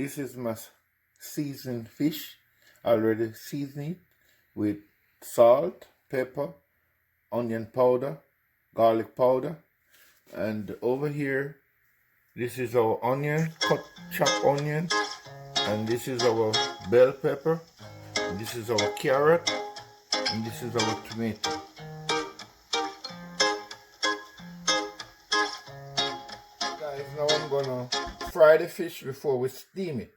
this is my seasoned fish. Already seasoned with salt, pepper, onion powder, garlic powder. And over here, this is our onion, chopped onion. And this is our bell pepper. And this is our carrot. And this is our tomato. Guys, now I'm gonna fry the fish before we steam it.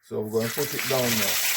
So we're gonna put it down now.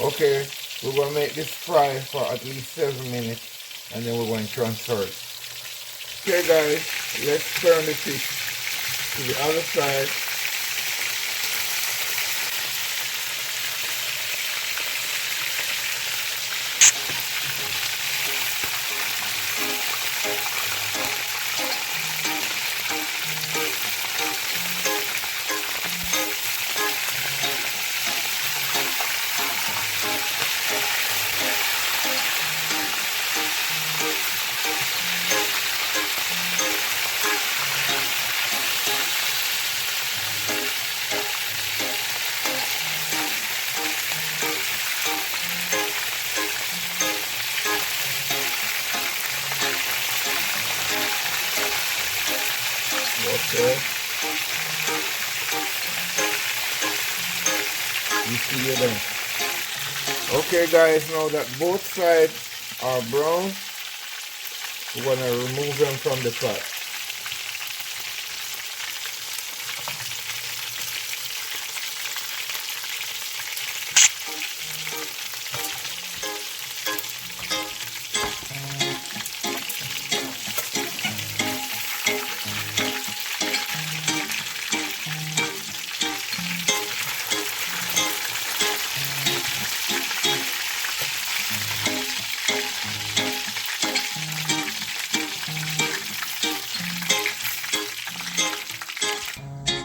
Okay, we're going to make this fry for at least 7 minutes and then we're going to transfer it. Okay guys, let's turn the fish to the other side. Okay. You see it then. Okay guys, now that both sides are brown, we're going to remove them from the pot.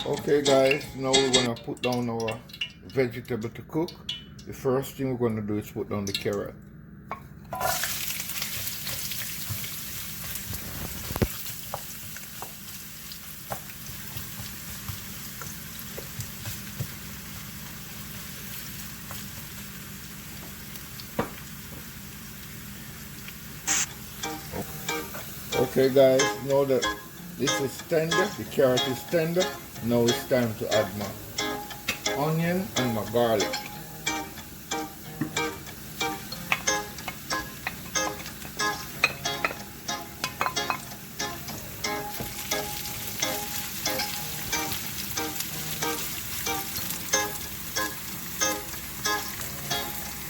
Okay guys, now we're going to put down our vegetable to cook. The first thing we're going to do is put down the carrot. Okay guys, now that this is tender, the carrot is tender, now it's time to add my onion and my garlic.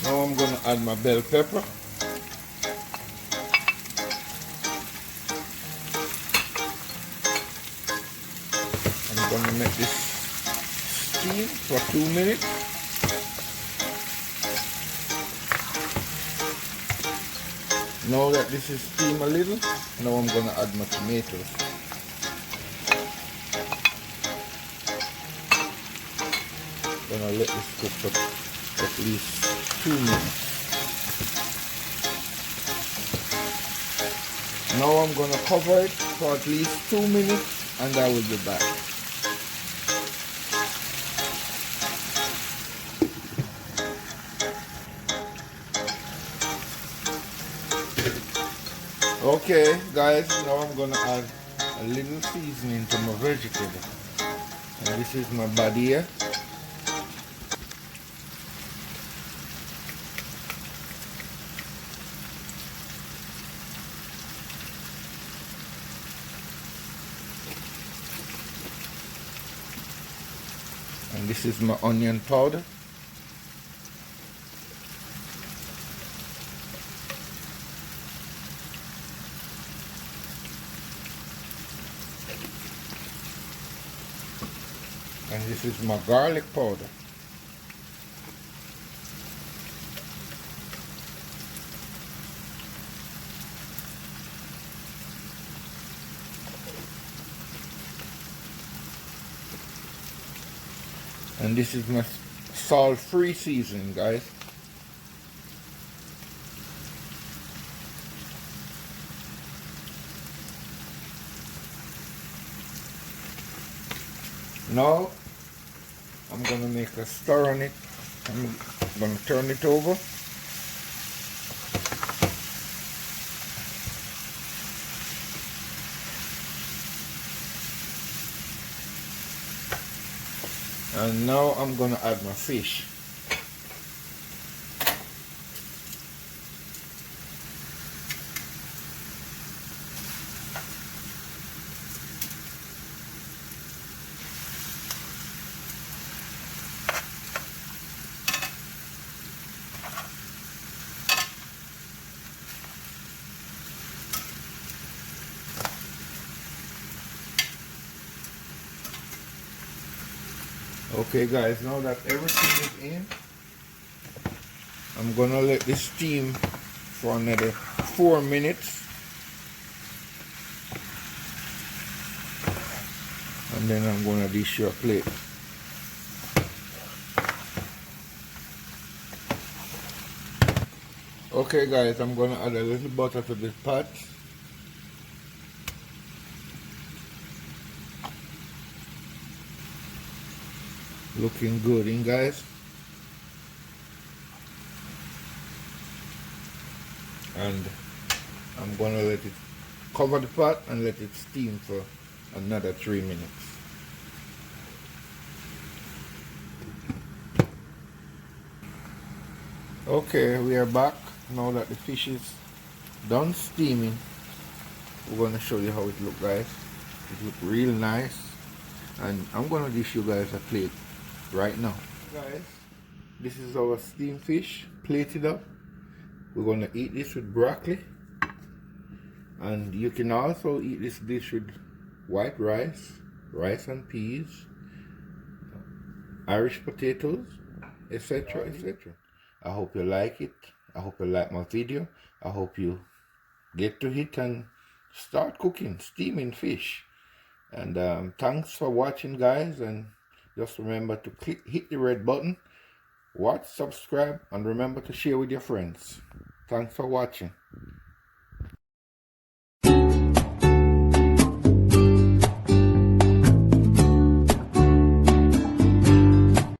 Now I'm going to add my bell pepper. I'm going to make this steam for 2 minutes. Now that this is steamed a little, now I'm going to add my tomatoes. I'm going to let this cook for at least 2 minutes. Now I'm going to cover it for at least 2 minutes and I will be back. Okay guys, now I'm going to add a little seasoning to my vegetable. And this is my badia. And this is my onion powder. this is my garlic powder. And this is my salt-free seasoning, guys. Now I'm gonna make a stir on it. I'm gonna turn it over. And now I'm gonna add my fish. Okay guys, now that everything is in, I'm gonna let this steam for another 4 minutes. And then I'm gonna dish your plate. Okay guys, I'm gonna add a little butter to this pot. Looking good, guys. And I'm gonna let it cover the pot and let it steam for another 3 minutes. Okay, we are back. Now that the fish is done steaming, we're gonna show you how it look, guys. It look real nice. And I'm gonna dish you guys a plate right now. Guys, this is our steamed fish plated up. We're gonna eat this with broccoli. And you can also eat this dish with white rice, rice and peas, Irish potatoes, etc., etc. I hope you like it. I hope you like my video. I hope you get to it and start cooking, steaming fish. And thanks for watching, guys. And just remember to hit the red button, watch, subscribe, and remember to share with your friends. Thanks for watching.